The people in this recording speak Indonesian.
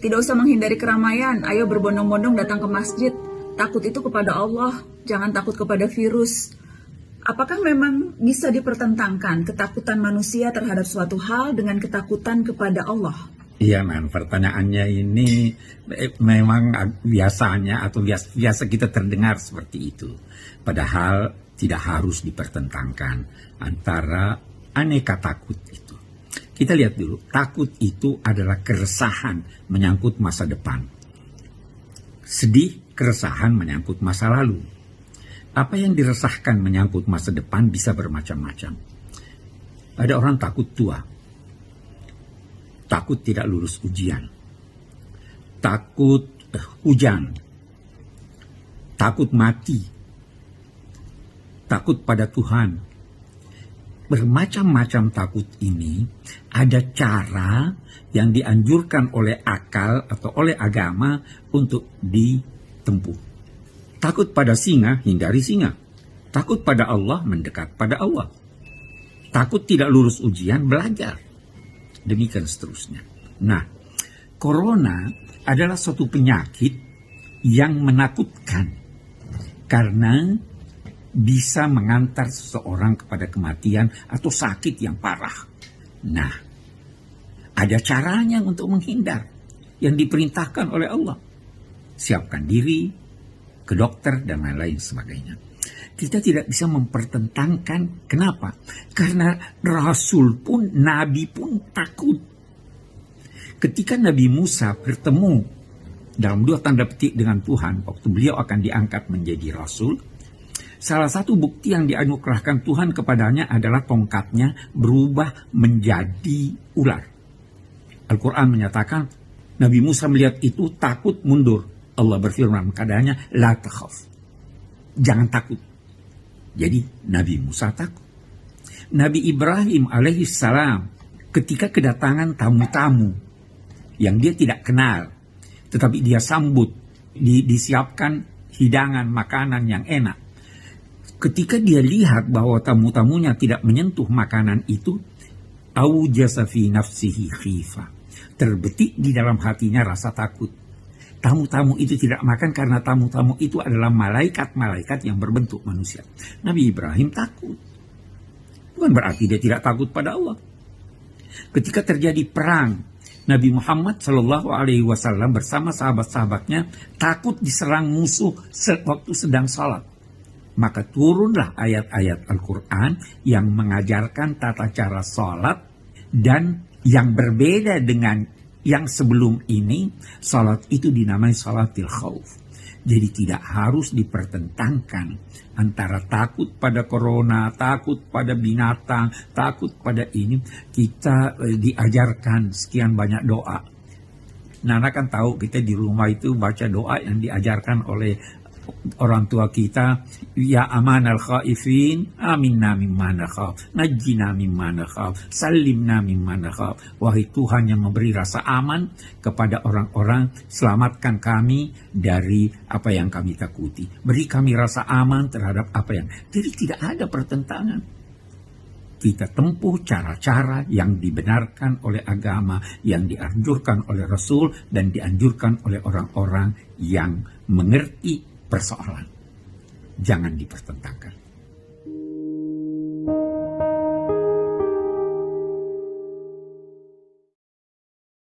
Tidak usah menghindari keramaian, ayo berbondong-bondong datang ke masjid. Takut itu kepada Allah, jangan takut kepada virus. Apakah memang bisa dipertentangkan ketakutan manusia terhadap suatu hal dengan ketakutan kepada Allah? Iya, Man, pertanyaannya ini memang biasanya atau biasa kita terdengar seperti itu. Padahal tidak harus dipertentangkan antara aneka takut itu. Kita lihat dulu, takut itu adalah keresahan menyangkut masa depan. Sedih, keresahan menyangkut masa lalu. Apa yang diresahkan menyangkut masa depan bisa bermacam-macam. Ada orang takut tua, takut tidak lulus ujian, takut hujan, takut mati, takut pada Tuhan. Bermacam-macam takut ini ada cara yang dianjurkan oleh akal atau oleh agama untuk ditempuh. Takut pada singa, hindari singa. Takut pada Allah, mendekat pada Allah. Takut tidak lulus ujian, belajar. Demikian seterusnya. Nah, corona adalah suatu penyakit yang menakutkan karena bisa mengantar seseorang kepada kematian atau sakit yang parah. Nah, ada caranya untuk menghindar yang diperintahkan oleh Allah. Siapkan diri ke dokter dan lain-lain sebagainya. Kita tidak bisa mempertentangkan. Kenapa? Karena Rasul pun, Nabi pun takut. Ketika Nabi Musa bertemu dalam 2 tanda petik dengan Tuhan, waktu beliau akan diangkat menjadi Rasul, salah satu bukti yang dianugerahkan Tuhan kepadanya adalah tongkatnya berubah menjadi ular. Al-Quran menyatakan, Nabi Musa melihat itu takut mundur. Allah berfirman kepadanya, la takhaf. Jangan takut. Jadi Nabi Musa takut. Nabi Ibrahim alaihissalam ketika kedatangan tamu-tamu yang dia tidak kenal, tetapi dia sambut, disiapkan hidangan makanan yang enak. Ketika dia lihat bahwa tamu-tamunya tidak menyentuh makanan itu, aujasa fi nafsihi khifah. Terbetik di dalam hatinya rasa takut. Tamu-tamu itu tidak makan karena tamu-tamu itu adalah malaikat-malaikat yang berbentuk manusia. Nabi Ibrahim takut. Bukan berarti dia tidak takut pada Allah. Ketika terjadi perang, Nabi Muhammad SAW bersama sahabat-sahabatnya takut diserang musuh waktu sedang salat. Maka turunlah ayat-ayat Al-Quran yang mengajarkan tata cara salat dan yang berbeda dengan yang sebelum ini, salat itu dinamai salatil khauf. Jadi tidak harus dipertentangkan antara takut pada corona, takut pada binatang, takut pada ini. Kita diajarkan sekian banyak doa. Nana kan tahu kita di rumah itu baca doa yang diajarkan oleh orang tua kita, ya amanal khaifin, aminna mimma nakhaf, najjina mimma nakhaf, salimna mimma nakhaf. Wahai Tuhan yang memberi rasa aman kepada orang-orang, selamatkan kami dari apa yang kami takuti. Beri kami rasa aman terhadap apa yang. Jadi tidak ada pertentangan. Kita tempuh cara-cara yang dibenarkan oleh agama, yang dianjurkan oleh Rasul, dan dianjurkan oleh orang-orang yang mengerti persoalan. Jangan dipertentangkan.